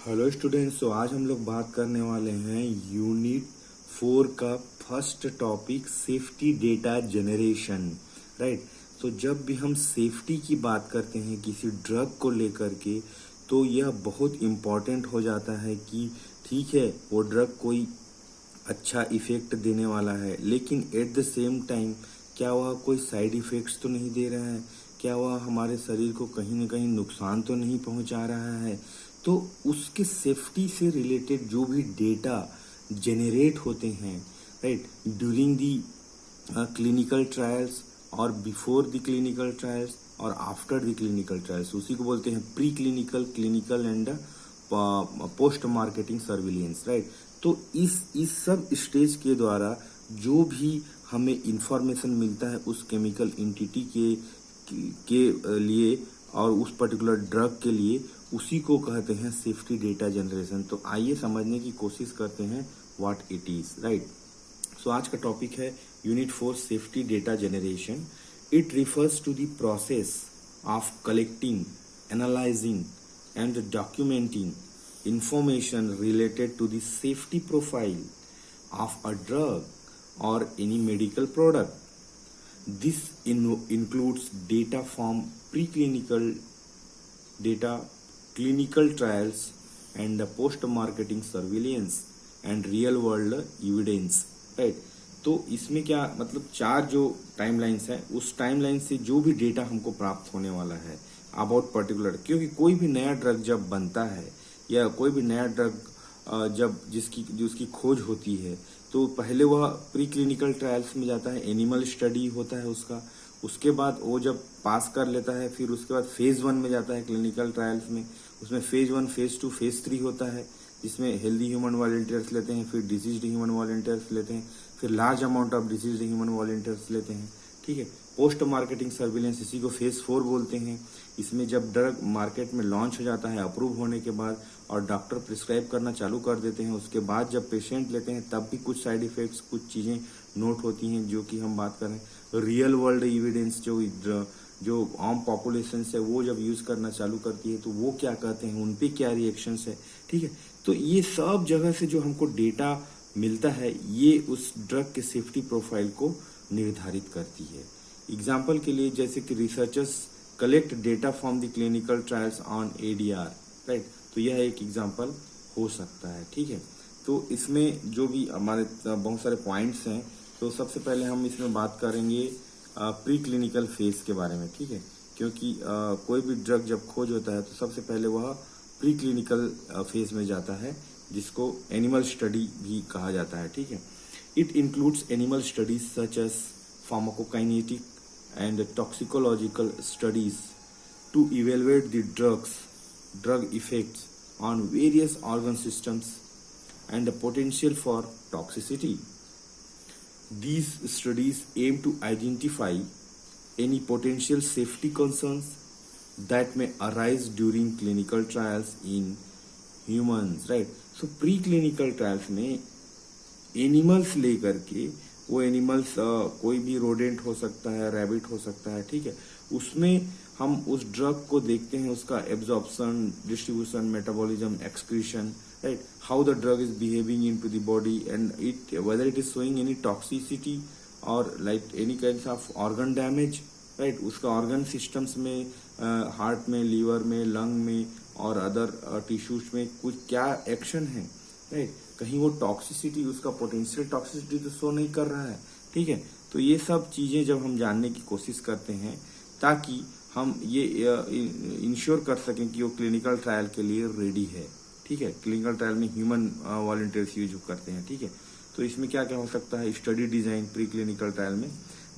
Hello students. तो आज हम लोग बात करने वाले हैं यूनिट 4 का first topic safety data generation. Right. तो जब भी हम सेफ्टी की बात करते हैं किसी ड्रग को लेकर के, तो यह बहुत इम्पॉर्टेंट हो जाता है कि ठीक है वो ड्रग कोई अच्छा इफेक्ट देने वाला है, लेकिन एट द सेम टाइम क्या वह कोई साइड इफेक्ट्स तो नहीं दे रहा है, क्या वह हमारे शरीर को कहीं ना कहीं नुकसान तो नहीं पहुंचा रहा है। तो उसके सेफ्टी से रिलेटेड जो भी डेटा जेनरेट होते हैं, right, during the clinical trials और बिफोर द क्लिनिकल ट्रायल्स और आफ्टर द क्लिनिकल ट्रायल्स, उसी को बोलते हैं pre clinical, clinical and post marketing surveillance. Right. तो इस सब स्टेज के द्वारा जो भी हमें इंफॉर्मेशन मिलता है उस केमिकल एंटिटी के लिए और उस पर्टिकुलर ड्रग के लिए, उसी को कहते हैं सेफ्टी डेटा जनरेशन। तो आइए समझने की कोशिश करते हैं what it is. Right. So आज का टॉपिक है unit 4 safety data generation. It refers to the process of collecting, analysing and documenting information related to the safety profile of a drug or any medical product. This includes data from preclinical data, clinical trials, and post-marketing surveillance and real-world evidence. Right? तो इसमें क्या मतलब, चार जो timelines है उस timeline से जो भी डेटा हमको प्राप्त होने वाला है अबाउट पर्टिकुलर, क्योंकि कोई भी नया ड्रग जब बनता है या कोई भी नया ड्रग जब जिसकी खोज होती है, तो पहले वह प्री क्लिनिकल ट्रायल्स में जाता है, एनिमल स्टडी होता है उसके बाद वो जब पास कर लेता है फिर उसके बाद फेज 1 में जाता है क्लिनिकल ट्रायल्स में। उसमें फेज 1, फेज 2, फेज 3 होता है, जिसमें हेल्दी ह्यूमन वॉलंटियर्स लेते हैं, फिर डिजीज्ड ह्यूमन वॉलंटियर्स लेते हैं, फिर large amount of diseased human volunteers लेते हैं। ठीक है। पोस्ट मार्केटिंग सर्विलेंस, इसी को फेज 4 बोलते हैं। इसमें जब ड्रग मार्केट में लॉन्च हो जाता है अप्रूव होने के बाद और डॉक्टर प्रिस्क्राइब करना चालू कर देते हैं, उसके बाद जब पेशेंट लेते हैं तब भी कुछ साइड इफेक्ट्स, कुछ चीज़ें नोट होती हैं, जो कि हम बात कर रहे हैं रियल वर्ल्ड एविडेंस। जो आम पॉपुलेशन है वो जब यूज करना चालू करती है तो वो क्या कहते हैं, उन पे क्या रिएक्शंस है। ठीक है। तो ये सब जगह से जो हमको डेटा मिलता है ये उस ड्रग के सेफ्टी प्रोफाइल को निर्धारित करती है। एग्जाम्पल के लिए जैसे कि researchers collect data from the clinical trials on ADR। Right. तो यह एक एग्जाम्पल हो सकता है। ठीक है। तो इसमें जो भी हमारे बहुत सारे पॉइंट्स हैं, तो सबसे पहले हम इसमें बात करेंगे प्री क्लिनिकल फेज के बारे में। ठीक है। क्योंकि कोई भी ड्रग जब खोज होता है तो सबसे पहले वह प्री क्लिनिकल फेज में जाता है, जिसको एनिमल स्टडी भी कहा जाता है। ठीक है। It includes animal studies such as pharmacokinetic and toxicological studies to evaluate the drug effects on various organ systems and the potential for toxicity. These studies aim to identify any potential safety concerns that may arise during clinical trials in humans. Right. So preclinical trials में animals लेकर के, वो animals कोई भी rodent हो सकता है, rabbit हो सकता है, ठीक है, उसमें हम उस ड्रग को देखते हैं, उसका absorption, distribution, metabolism, excretion, right, how the drug is behaving into the body and it whether it is showing any toxicity और like any kind of organ damage. Right. उसका ऑर्गन सिस्टम्स में, heart में, liver में, lung में और other tissues में कुछ क्या एक्शन है। राइट। कहीं वो टॉक्सिसिटी, उसका पोटेंशियल टॉक्सिसिटी तो शो नहीं कर रहा है। ठीक है। तो ये सब चीजें जब हम जानने की कोशिश करते हैं ताकि हम ये इंश्योर कर सकें कि वो क्लिनिकल ट्रायल के लिए रेडी है। ठीक है। क्लिनिकल ट्रायल में ह्यूमन वॉलंटियर्स यूज करते हैं। ठीक है। तो इसमें क्या क्या हो सकता है, study design pre clinical trial में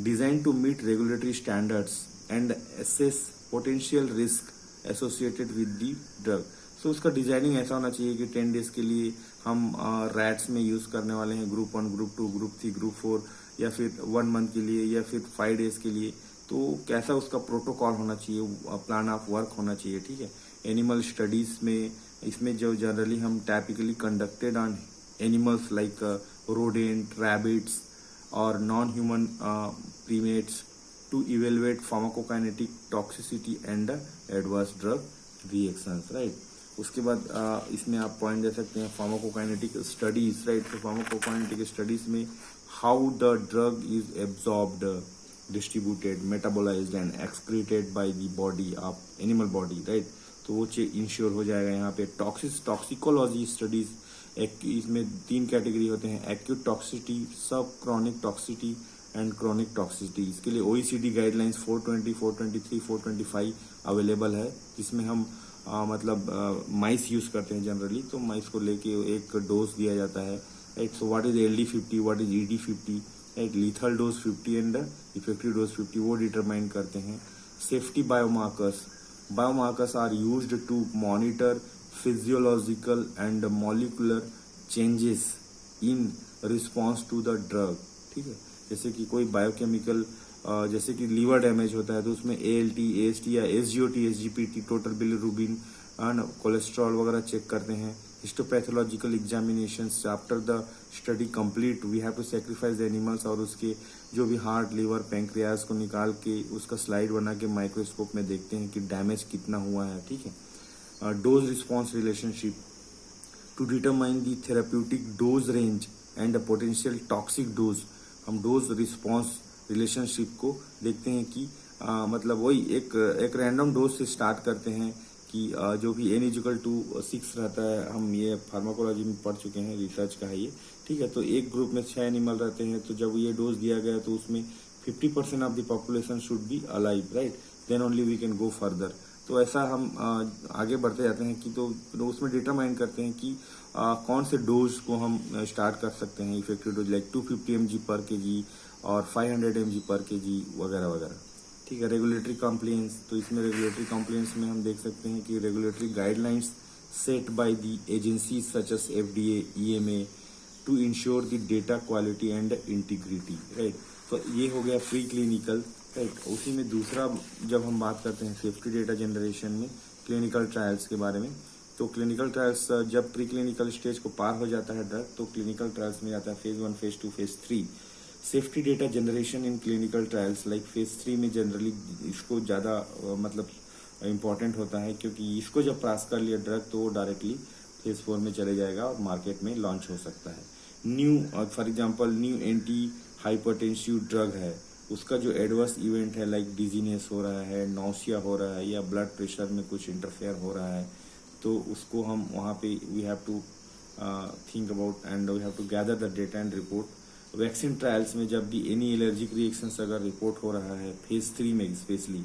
design to meet regulatory standards and assess potential risk associated with the drug. तो उसका डिजाइनिंग ऐसा होना चाहिए कि 10 डेज के लिए हम रैट्स में यूज करने वाले हैं, ग्रुप 1, ग्रुप 2, ग्रुप 3, ग्रुप 4, या फिर 1 मंथ के लिए या फिर 5 डेज के लिए। तो कैसा उसका प्रोटोकॉल होना चाहिए, प्लान ऑफ वर्क होना चाहिए। ठीक है। एनिमल स्टडीज में इसमें जो जनरली हम typically conducted on animals like rodent, rabbits और non human primates to evaluate pharmacokinetic toxicity and adverse drug reactions, right? उसके बाद इसमें आप पॉइंट दे सकते हैं फार्माकोकाइनेटिक स्टडीज, राइट। तो फार्माकोकाइनेटिक स्टडीज में how the drug is absorbed, distributed, metabolised and excreted by the body of animal body, right. तो वो चीज इंश्योर हो जाएगा यहाँ पे। टॉक्सिकोलॉजी स्टडीज, इसमें 3 कैटेगरी होते हैं, एक्यूट टॉक्सिसिटी, सब chronic toxicity and chronic toxicity. इसके लिए OECD गाइडलाइंस 420, 423, 425 अवेलेबल है, जिसमें हम मतलब माइस यूज करते हैं जनरली। तो माइस को लेके एक डोज दिया जाता है, right. So what is LD50, what is ED50, right. Lethal dose 50 and effective dose 50 वो डिटरमाइन करते हैं। Safety biomarkers are used to monitor physiological and molecular changes in response to the drug, ठीक है। जैसे कि कोई बायोकेमिकल, जैसे कि लीवर डैमेज होता है तो उसमें ALT, AST या SGOT, SGPT, total bilirubin, cholesterol वगैरह चेक करते हैं। Histopathological examinations after the study complete we have to sacrifice the animals, और उसके जो भी हार्ट, लीवर, पैंक्रियाज को निकाल के उसका स्लाइड बना के माइक्रोस्कोप में देखते हैं कि डैमेज कितना हुआ है, ठीक है। Dose response relationship to determine the therapeutic dose range and potential toxic dose. हम डोज रिस्पॉन्स रिलेशनशिप को देखते हैं कि मतलब वही एक रैंडम डोज से स्टार्ट करते हैं कि जो भी N=6 रहता है। हम ये फार्माकोलॉजी में पढ़ चुके हैं, रिसर्च का है ये, ठीक है। तो एक ग्रुप में 6 एनिमल रहते हैं, तो जब ये डोज दिया गया तो उसमें 50% of the population should be alive, right, then only we can go further. तो ऐसा हम आगे बढ़ते जाते हैं कि तो उसमें डिटरमाइन करते हैं कि कौन से डोज को हम स्टार्ट कर सकते हैं, इफेक्टिव डोज लाइक 250 mg पर kg और 500 mg पर kg वगैरह वगैरह, ठीक है। रेगुलेटरी कॉम्प्लायंस, तो इसमें रेगुलेटरी कॉम्प्लायंस में हम देख सकते हैं कि regulatory guidelines set by the agencies such as FDA, EMA to ensure the data quality and integrity, right. तो ये हो गया प्री क्लिनिकल, राइट। उसी में दूसरा जब हम बात करते हैं सेफ्टी डेटा जनरेशन में क्लिनिकल ट्रायल्स के बारे में, तो क्लिनिकल ट्रायल्स जब प्री क्लिनिकल स्टेज को पार हो जाता है ड्रग, तो क्लिनिकल ट्रायल्स में आता है phase 1, phase 2, phase 3। Safety data generation in clinical trials like phase 3 में जनरली इसको ज़्यादा मतलब इम्पॉर्टेंट होता है, क्योंकि इसको जब पास कर लिया ड्रग तो वो डायरेक्टली फेज 4 में चले जाएगा और मार्केट में लॉन्च हो सकता है। New for example new anti hypertensive drug है, उसका जो एडवर्स इवेंट है लाइक डिजीनेस हो रहा है, नौसिया हो रहा है, या ब्लड प्रेशर में कुछ इंटरफेयर हो रहा है, तो उसको हम वहाँ पे we have to think about and we have to gather the data and report. Vaccine trials में जब भी एनी एलर्जिक रिएक्शंस अगर रिपोर्ट हो रहा है फेज 3 में स्पेशली,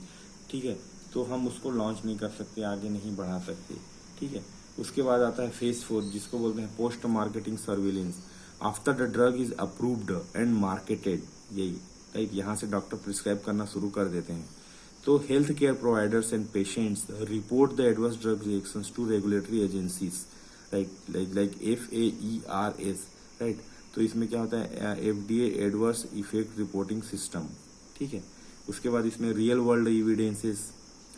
ठीक है, तो हम उसको लॉन्च नहीं कर सकते, आगे नहीं बढ़ा सकते, ठीक है। उसके बाद आता है फेज 4, जिसको बोलते हैं post marketing surveillance. After the drug is approved and marketed, यही राइट, यहाँ से डॉक्टर प्रिस्क्राइब करना शुरू कर देते हैं। तो health care providers and patients report the adverse drug reactions to regulatory agencies, right, like FAERS, right. तो इसमें क्या होता है FDA adverse effect reporting system, ठीक है। उसके बाद इसमें रियल वर्ल्ड एविडेंसेस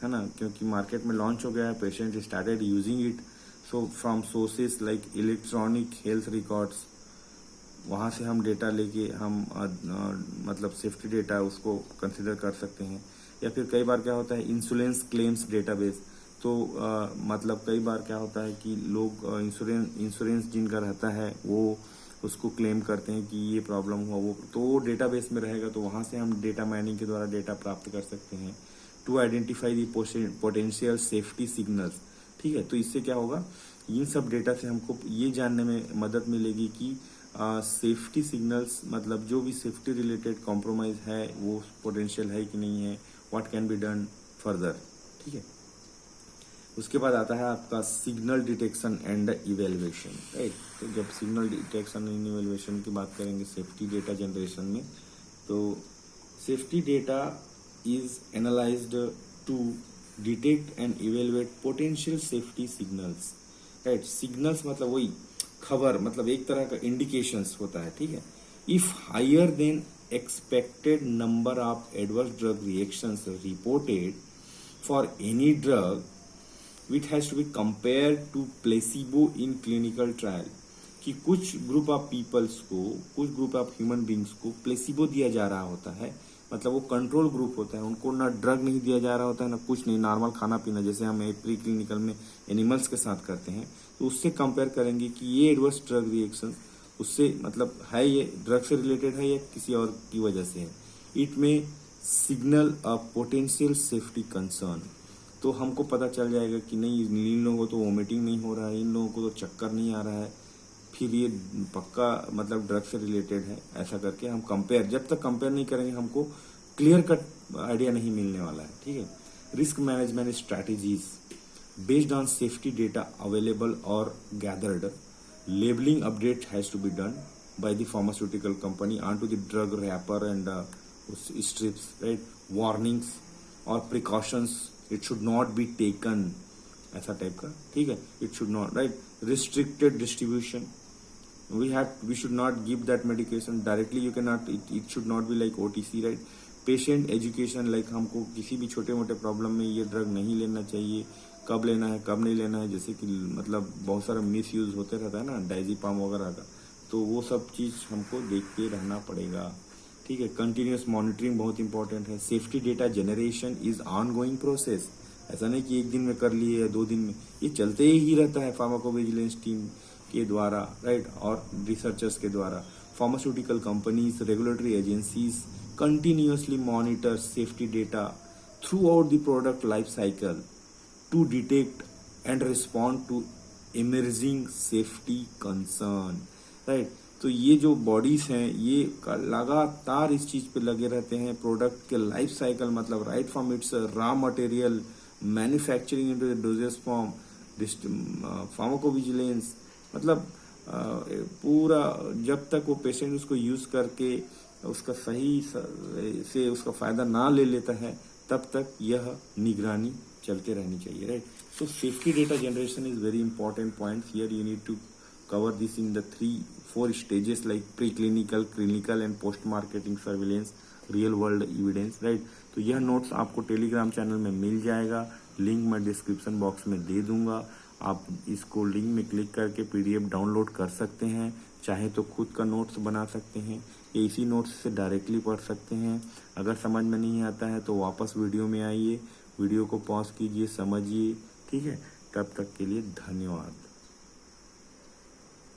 है ना, क्योंकि मार्केट में लॉन्च हो गया है, patient started using it, so from sources like electronic health records, वहाँ से हम डेटा लेके हम मतलब सेफ्टी डेटा उसको कंसिडर कर सकते हैं। या फिर कई बार क्या होता है इंश्योरेंस क्लेम्स डेटाबेस, तो मतलब कई बार क्या होता है कि लोग इंश्योरेंस जिनका रहता है वो उसको क्लेम करते हैं कि ये प्रॉब्लम हुआ, वो तो डेटाबेस में रहेगा, तो वहाँ से हम डेटा माइनिंग के द्वारा डेटा प्राप्त कर सकते हैं to identify the potential safety signals, ठीक है। तो इससे क्या होगा, इन सब डेटा से हमको ये जानने में मदद मिलेगी कि सेफ्टी सिग्नल्स मतलब जो भी सेफ्टी रिलेटेड कॉम्प्रोमाइज है वो पोटेंशियल है कि नहीं है, what can be done further, ठीक है। उसके बाद आता है आपका signal detection and evaluation, right. तो जब सिग्नल डिटेक्शन एंड इवेल्युएशन की बात करेंगे सेफ्टी डेटा जनरेशन में, तो safety data is analysed to detect and evaluate potential safety signals, right. Signals मतलब वही खबर, मतलब एक तरह का इंडिकेशंस होता है, ठीक है। If higher than expected number of adverse drug reactions reported for any drug which has to be compared to placebo in clinical trial, कि कुछ ग्रुप ऑफ पीपल्स को, कुछ ग्रुप ऑफ ह्यूमन बींग्स को placebo दिया जा रहा होता है मतलब वो कंट्रोल ग्रुप होता है, उनको ना ड्रग नहीं दिया जा रहा होता है ना कुछ नहीं, नॉर्मल खाना पीना जैसे हम प्री क्लिनिकल में एनिमल्स के साथ करते हैं, तो उससे कंपेयर करेंगे कि ये एडवर्स ड्रग रिएक्शन उससे मतलब है, ये ड्रग से रिलेटेड है या किसी और की वजह से है। इट में signal a potential safety concern, तो हमको पता चल जाएगा कि नहीं इन लोगों को तो वोमिटिंग नहीं हो रहा है, इन लोगों को तो चक्कर नहीं आ रहा है, फिर ये पक्का मतलब ड्रग से रिलेटेड है। ऐसा करके हम कंपेयर, जब तक कंपेयर नहीं करेंगे हमको क्लियर कट आइडिया नहीं मिलने वाला है, ठीक है। Risk management strategies based on safety data available और gathered, labeling update has to be done by the pharmaceutical company onto the drug wrapper and strips, right? Warnings or precautions it should not be taken, ऐसा type का, ठीक है। it should not, right? Restricted distribution, we should not give that medication directly, you cannot, it should not be like OTC, right? Patient education, like हमको किसी भी छोटे मोटे problem में ये ड्रग नहीं लेना चाहिए, कब लेना है कब नहीं लेना है, जैसे कि मतलब बहुत सारा मिस यूज होते रहता है ना डायजीपाम वगैरह का, तो वो सब चीज हमको देखते रहना पड़ेगा, ठीक है। कंटिन्यूस मॉनिटरिंग बहुत इंपॉर्टेंट है। Safety data generation is on going process, ऐसा नहीं कि एक दिन में कर लिए या 2 दिन में, ये चलते ही रहता है फार्माकोविजिलेंस टीम के द्वारा, राइट, और रिसर्चर्स के द्वारा। Pharmaceutical companies, regulatory agencies continuously monitor safety data throughout the product life cycle to detect and respond to emerging safety concern, right? तो ये जो बॉडीज हैं ये लगातार इस चीज पे लगे रहते हैं, प्रोडक्ट के लाइफ साइकिल, मतलब right from its raw material, manufacturing into the doses form, pharmacovigilance, मतलब पूरा जब तक वो पेशेंट उसको यूज करके उसका सही से उसका फायदा ना ले लेता है तब तक यह निगरानी चलते रहनी चाहिए, right. So safety data generation is very important point here, you need to cover this in the 3-4 stages like preclinical, clinical and post marketing surveillance, real world evidence, right? तो यह नोट्स आपको टेलीग्राम चैनल में मिल जाएगा, link मैं description box में दे दूंगा, आप इसको लिंक में क्लिक करके PDF डाउनलोड कर सकते हैं, चाहे तो खुद का नोट्स बना सकते हैं या इसी नोट्स से डायरेक्टली पढ़ सकते हैं। अगर समझ में नहीं आता है तो वापस वीडियो में आइए, वीडियो को पॉज कीजिए, समझिए, ठीक है। तब तक के लिए धन्यवाद।